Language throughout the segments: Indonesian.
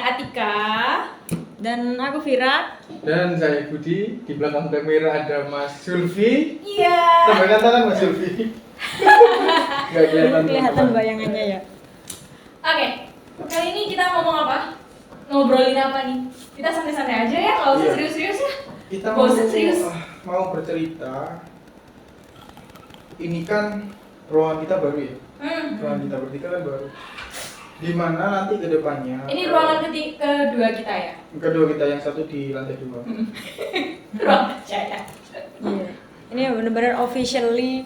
Atika. Dan aku Vira. Dan saya Budi. Di belakang kamera ada Mas Sulfi. Iya. Tambahkan tangan Mas Sulfi. Gak kelihatan bayangannya ya. Oke, kali ini kita ngomong apa? Ngobrolin apa nih? Kita santai-santai aja ya, nggak usah serius-serius ya. Kita mau bercerita. Ini kan ruangan kita baru ya. Ruangan kita bertiga kan baru. Di mana nanti ke depannya? Ini ruangan kedua kita ya. Kedua kita, yang satu di lantai 2. Ruang kerja ya. Iya. Ini benar-benar officially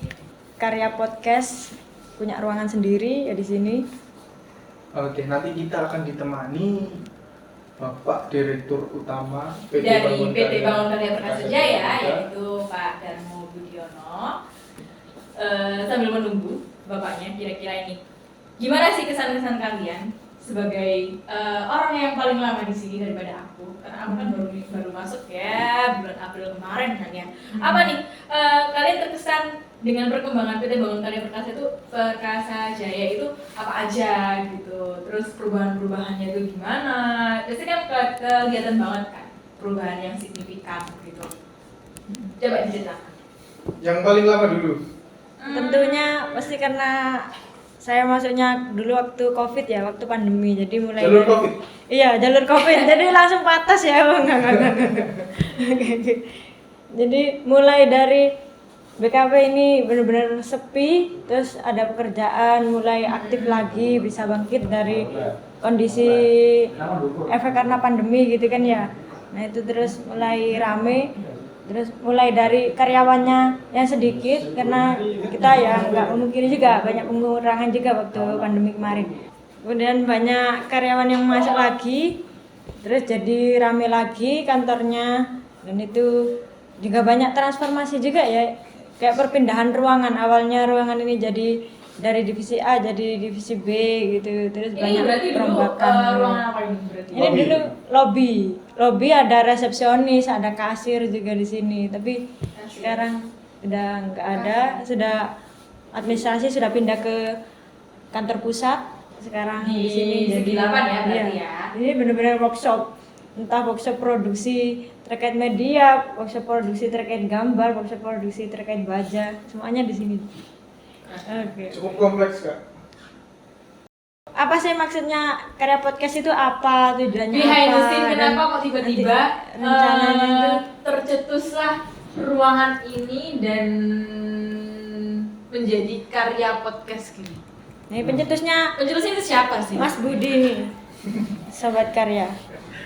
Karya Podcast punya ruangan sendiri ya di sini. Oke, nanti kita akan ditemani Bapak Direktur Utama dari PT Bangun Karya Perkasa Jaya, yaitu Pak Darmo Budiono. Sambil menunggu Bapaknya, kira-kira ini gimana sih kesan-kesan kalian sebagai orang yang paling lama di sini daripada aku? Karena aku kan baru masuk ya bulan April kemarin kan ya. Apa nih kalian terkesan dengan perkembangan PT Bangun Karya Perkasa Jaya itu apa aja gitu? Terus perubahan-perubahannya itu gimana? Biasanya kan kelihatan banget kan perubahan yang signifikan gitu. Coba diceritakan. Yang paling lama dulu. Tentunya pasti karena saya masuknya dulu waktu Covid ya, waktu pandemi. Jadi mulai jalur Covid. Iya, jalur Covid. Jadi langsung patas ya. Enggak. Jadi mulai dari BKP ini benar-benar sepi, terus ada pekerjaan, mulai aktif lagi, bisa bangkit dari kondisi efek karena pandemi gitu kan ya. Nah itu terus mulai rame, terus mulai dari karyawannya yang sedikit karena kita ya nggak memungkiri juga banyak pengurangan juga waktu pandemi kemarin. Kemudian banyak karyawan yang masuk lagi, terus jadi rame lagi kantornya, dan itu juga banyak transformasi juga ya. Kayak perpindahan ruangan, awalnya ruangan ini jadi dari divisi A jadi divisi B gitu, terus ini banyak perombakan. Ruangan apa ini berarti? Ini dulu lobby ada resepsionis, ada kasir juga di sini, tapi sekarang udah nggak ada, sudah administrasi sudah pindah ke kantor pusat, sekarang di sini jadi 8 ya berarti ya. Ini benar-benar workshop, entah workshop produksi terkait media, workshop produksi terkait gambar, workshop produksi terkait baja, semuanya di sini. Oke. Cukup kompleks Kak. Apa sih maksudnya Karya Podcast itu apa, tujuannya Behind apa? the scene, kenapa kok tiba-tiba rencananya itu tercetuslah ruangan ini dan menjadi Karya Podcast gini? Nih pencetusnya Pencetusnya itu siapa sih? Mas Budi nih, Sobat Karya.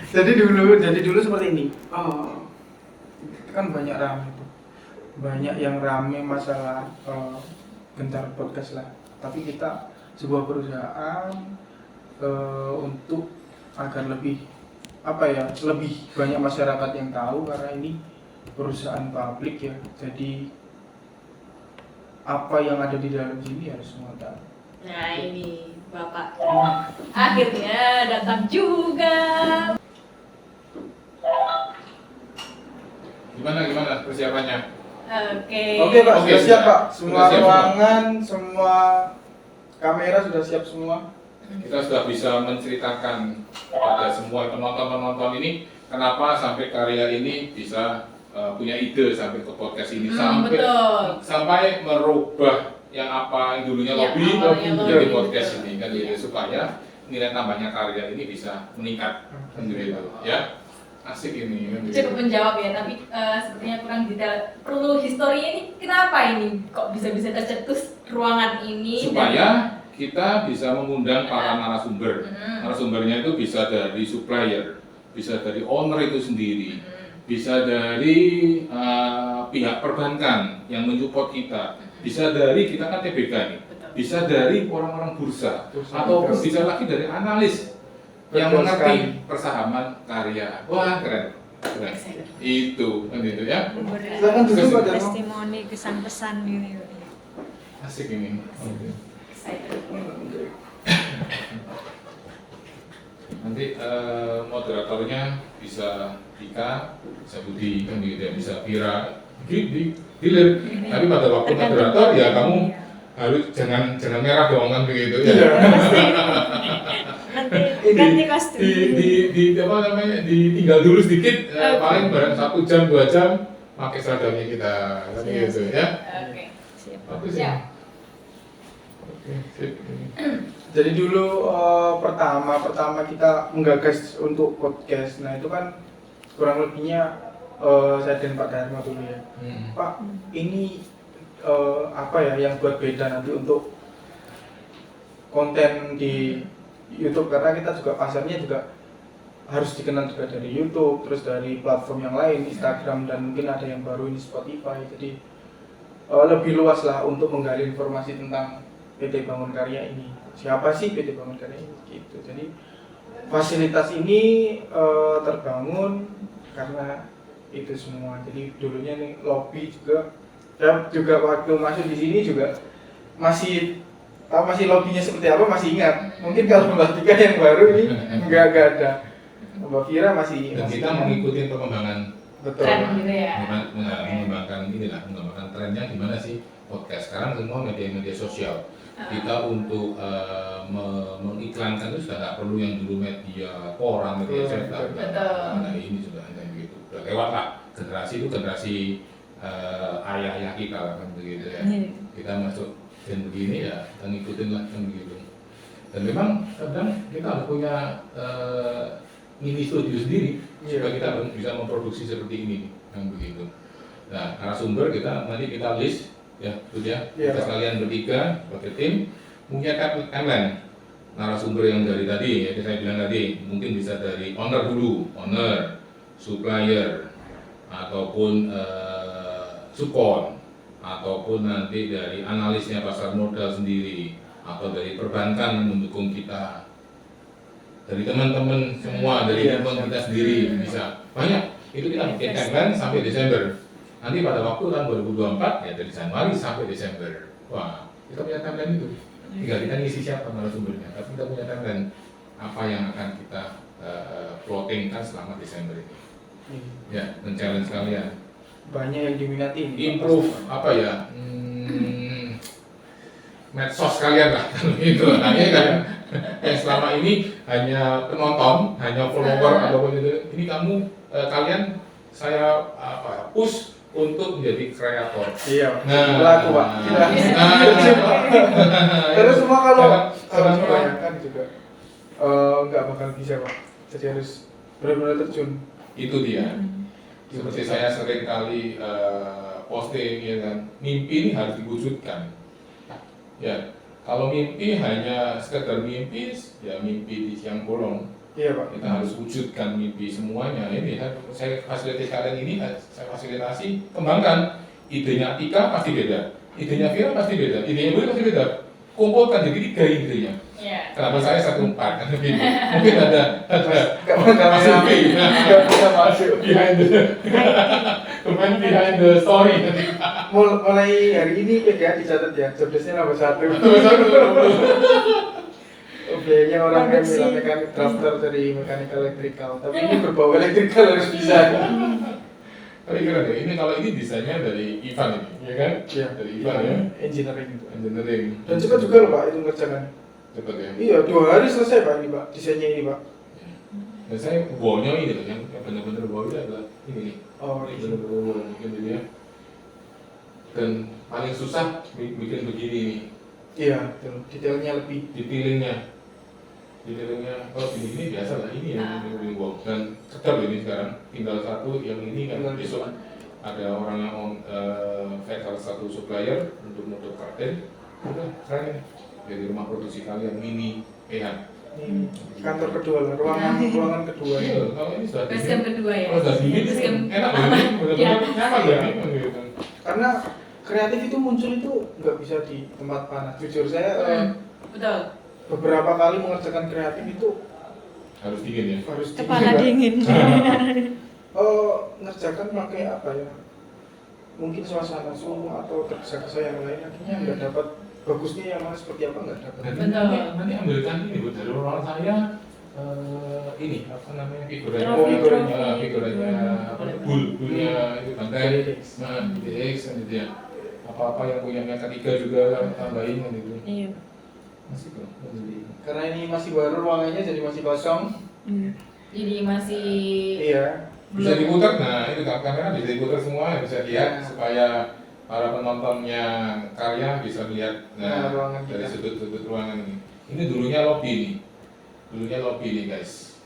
Jadi dulu seperti ini. Kan banyak yang rame masalah gencar podcast lah. Tapi kita sebuah perusahaan untuk agar lebih banyak masyarakat yang tahu, karena ini perusahaan publik ya. Jadi apa yang ada di dalam sini harus semua tahu. Nah ini Bapak akhirnya datang juga. Gimana persiapannya? Oke Pak, sudah siap Pak. Semua Sudah siap, ruangan, semua kamera sudah siap semua. Kita sudah bisa menceritakan kepada semua penonton ini kenapa sampai karya ini bisa punya ide sampai ke podcast ini, sampai merubah yang apa yang dulunya lobby menjadi podcast ini kan gitu, supaya nilai tambahnya karya ini bisa meningkat kan gitu ya. Asik ini kan gitu. Cukup menjawab ya, tapi sepertinya kurang detail. Perlu historinya ini, kenapa ini kok bisa tercetus ruangan ini? Supaya kita bisa mengundang para narasumber. Narasumbernya itu bisa dari supplier, bisa dari owner itu sendiri, bisa dari pihak perbankan yang mensupport kita, bisa dari kita kan TBK nih, bisa dari orang-orang bursa, ataupun bisa lagi dari analis yang mengerti persahaman karya. Wah keren. Itu kan itu ya. Testimoni, kesan pesan ini. Asik ini. Nanti moderatornya bisa Dika, bisa Budi, kan gitu ya, bisa Vira, Dilir. Tapi pada waktu moderator ya kamu harus jangan merah dong kan begitu ya. Nanti Ganti kostum. Apa namanya, ditinggal dulu sedikit, paling barang 1 jam 2 jam pakai seragamnya kita, kan Siap. gitu ya. Oke. Siap. Bagus Siap. ya. Oke, sip. Jadi dulu pertama kita menggagas untuk podcast. Nah itu kan kurang lebihnya saya dan Pak Dharma dulu ya. Pak, ini apa ya yang buat beda nanti untuk konten di YouTube, karena kita juga pasarnya juga harus dikenal juga dari YouTube, terus dari platform yang lain, Instagram, dan mungkin ada yang baru ini Spotify. Jadi lebih luas lah untuk menggali informasi tentang PT Bangun Karya ini. Siapa sih PT Bangun Karya ini? Gitu. Jadi fasilitas ini terbangun karena itu semua. Jadi dulunya nih lobby juga, saya juga waktu masuk di sini juga masih lobbynya seperti apa masih ingat. Mungkin kalau Mbak Tika yang baru ini nggak ada. Mbak Fira masih Dan kita ingat. mengikuti perkembangan, Betul. Tren gitu ya. mengembangkan trennya gimana sih podcast. Sekarang semua media-media sosial. Kita untuk mengiklankan itu sudah nggak perlu yang dulu media koran, media cetak. Betul. Nah ini sudah ada gitu. Udah lewat lah. Generasi itu generasi ayah-ayah kita kan begitu ya. Kita masuk dan begini ya, kita ngikutin lah kan begitu. Dan memang kadang kita harus punya mini studio sendiri supaya kita bisa memproduksi seperti ini kan begitu. Nah, narasumber nanti kita list ya, sudah kita sekalian bertiga sebagai tim punya timeline narasumber yang dari tadi ya, saya bilang tadi mungkin bisa dari owner dulu, owner, supplier, ataupun support, ataupun nanti dari analisnya pasar modal sendiri, atau dari perbankan mendukung kita, dari teman-teman semua, dari teman kita sendiri bisa banyak. Itu kita bikin timeline sampai Desember. Nanti pada waktu tahun 2024 ya dari Januari sampai Desember. Wah, kita punya timeline itu. Tinggal kita ngisi siapa narasumbernya, tapi kita punya timeline apa yang akan kita plottingkan selama Desember ini. Ya, dan challenge kalian. Banyak yang diminati ini. Improve apa ya? Medsos kalian lah itu hanya kan yang selama ini hanya penonton, hanya follower ataupun itu. Ini kamu kalian saya push untuk menjadi kreator. Iya. Nah, Laku Pak. Terus semua kalau bayangkan juga nggak bakal bisa Pak. Jadi harus benar-benar terjun. Itu dia. Seperti saya sering kali posting ya kan, mimpi ini harus diwujudkan. Ya, kalau mimpi hanya sekedar mimpi, ya mimpi di siang bolong. Iya Pak. Kita harus wujudkan mimpi semuanya. Ini saya fasilitasi kalian ini, saya fasilitasi, kembangkan. Idenya Tika pasti beda, idenya Vira pasti beda, idenya Budi pasti beda. Kumpulkan jadi 3 idenya. Kenapa saya 1/4 kan begitu? Mungkin ada masuk masuk behind the story. Mulai hari ini PGA dicatat ya, jobdesknya nomor 1. Biayanya orang yang bilang mekanik drafter dari mechanical electrical, tapi ini berbau electrical harus bisa. Tapi kira deh, ini kalau ini desainnya dari Ivan ini, ya kan? Iya. Dari Ivan ya. Engineering itu. Engineering. Dan cepat juga loh Pak itu ngerjakan. Cepat ya. Iya, 2 hari selesai Pak ini Pak, desainnya ini Pak. Dan saya wallnya ini loh, yang benar-benar wallnya adalah ini nih. Oh, Ini ini. benar-benar wall gitu ya. Dan paling susah bikin begini nih, Iya, betul. Detailnya lebih. detailingnya kalau ini biasa lah, ini yang bikin wall. Dan sedap ini sekarang, tinggal satu yang ini kan besok ada orang yang salah satu supplier untuk nutup kartel. Udah, keren jadi rumah produksi kalian mini PH. Ini kantor kedua lah, ruangan kedua ini. Iya, kalau ini sudah Basecamp kedua ya. kalau sudah dingin Basecamp- enak loh ini, benar-benar nyaman loh ini gitu. Karena kreatif itu muncul itu nggak bisa di tempat panas. Jujur saya Betul. beberapa kali mengerjakan kreatif itu Harus dingin ya. harus Kepala dingin. ngerjakan pakai apa ya? Mungkin suasana Zoom atau tergesa-gesa yang lain, akhirnya nggak dapat bagusnya yang mana seperti apa nggak dapat. Dan Betul. nanti ambilkan ini Bu, dari orang saya ini apa namanya figurannya, Trofi. figurannya apa bulnya itu bangkai, nah DX gitu ya. Apa-apa yang punya mekanika juga tambahin kan gitu. Iya. Masih belum beli. Karena ini masih baru ruangannya jadi masih kosong. Jadi masih Iya. Bisa diputar, nah itu kamera bisa diputar semua, bisa lihat supaya para penontonnya karya bisa melihat Nah, ruangan dari kita. sudut-sudut ruangan ini. Ini dulunya lobby nih guys,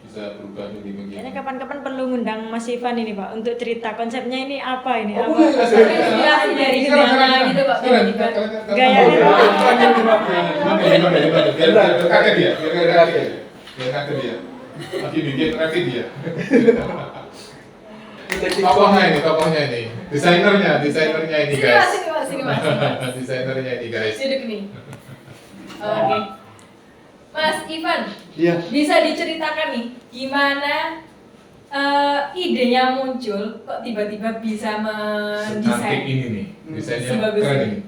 bisa berubah jadi begini. Kayaknya kapan-kapan perlu ngundang Mas Ivan ini Pak untuk cerita konsepnya ini apa ini? Oh, Apa? boleh, inspirasi dari mana gitu Pak? Gayanya. Biar kaget dia. Lagi bikin rapid dia. Tokohnya ini, desainernya ini guys. Sini mas. Desainernya ini guys. Duduk nih. Oke. Mas Ivan, Iya. bisa diceritakan nih gimana idenya muncul kok tiba-tiba bisa Secantik mendesain? ini nih, desainnya Sebagus keren ini. ini.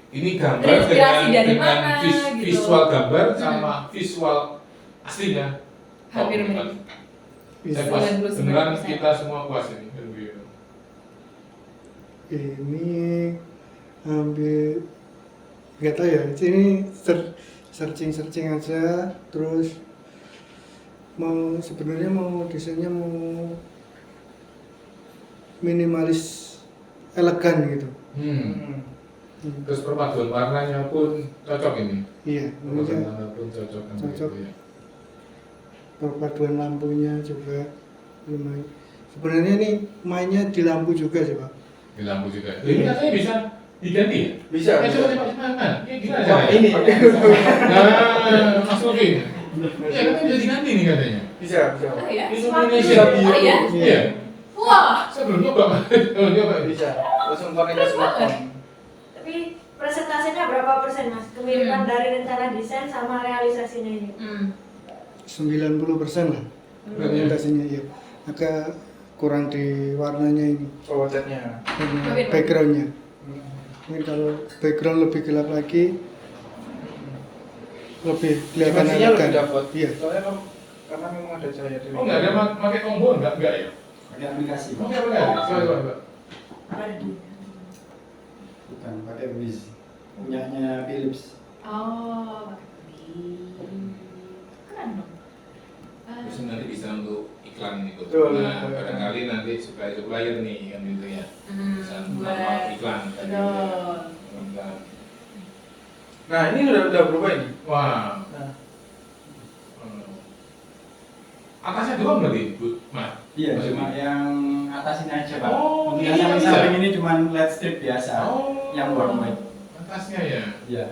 Ini gambar Terinspirasi dengan dari mana, gitu. visual gambar sama visual aslinya. Hampir Oh, mirip. Saya puas, 99%. beneran kita semua puas ini. Ini hampir nggak tahu ya. Ini searching aja, terus sebenarnya mau desainnya mau minimalis elegan gitu. Terus perpaduan warnanya pun cocok ini. Iya, Perpaduan ini warna pun cocok. kan Cocok. gitu ya. perpaduan lampunya juga lumayan. Sebenarnya ini mainnya di lampu juga sih Pak. Di lampu juga. Ini katanya bisa diganti ya? Bisa. Coba. Ini gimana Wah, caranya? ini. Nah, Mas Rufin. Iya, katanya bisa diganti nih katanya. Bisa. Oh ya? Ini Semakin- Indonesia. Oh ya? Iya. Wah. Saya belum nyoba. Belum nyoba. Bisa. Langsung connect ke smartphone. Tapi presentasinya berapa persen Mas? Kemiripan dari rencana desain sama realisasinya ini? 90% lah orientasinya ya. Agak kurang di warnanya ini. Oh, catnya. Karena Oke. backgroundnya. Mungkin kalau background lebih gelap lagi lebih kelihatan Dimensinya lebih elegan. dapat. Iya. Soalnya karena memang ada cahaya dari. Oh, nggak ada pakai tombol enggak ya? Pakai aplikasi. Oh, nggak pakai. Coba. Bukan pakai Wiz. Punyanya Philips. Oh, keren dong. Terus nanti bisa untuk iklan nih, Bu. Betul. Nah, barangkali nanti supplier nih kan gitu ya. Bisa buat iklan. betul. Iklan. Nah, ini udah berubah ini. Wah. Nah, Atasnya doang berarti, Bu? Mas? Iya, Maksudnya? cuma yang atas ini aja Pak. Oh, Untuk iya, yang bisa. samping ini cuma LED strip biasa. Oh. Yang warm white. Atasnya ya. Iya.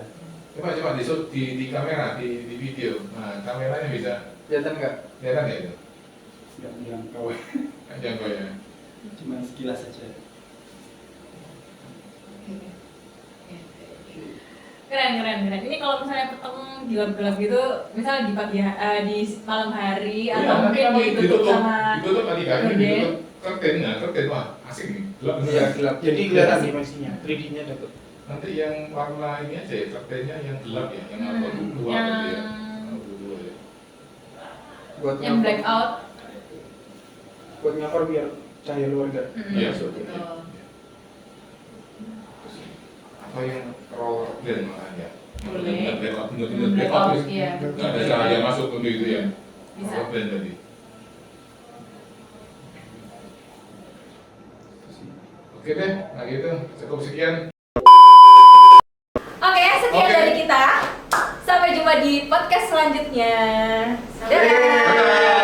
Coba di kamera, di video. Nah, kameranya bisa kelihatan nggak? kelihatan nggak itu? Enggak menjangkau. Jangkau ya. Cuma sekilas saja. Keren. Ini kalau misalnya peteng gelap-gelap gitu, misalnya di pagi di malam hari Iya, atau nanti mungkin kamu ditutup sama ditutup tadi kan, gorden. ditutup curtain, nah curtain wah asik nih, gelap Iya, beneran. gelap. Jadi kelihatan dimensinya. 3D-nya dapat. Nanti yang warna ini aja ya, curtainnya yang gelap ya, yang apa Hmm, dua yang- gitu ya. Dua ya. Buat yang ngapor- blackout. Buat ngapor biar cahaya luar nggak Iya. masuk. Betul. Atau yang roller blend malah ya. Boleh. Blackout, bener-bener Hmm, blackout. blackout, iya. Nggak ada cahaya masuk untuk itu ya. Bisa. Roller blend tadi. Oke deh, nah gitu, cukup sekian. Oke, sekian Oke. dari kita. Sampai jumpa di podcast selanjutnya. Dadah. Dadah.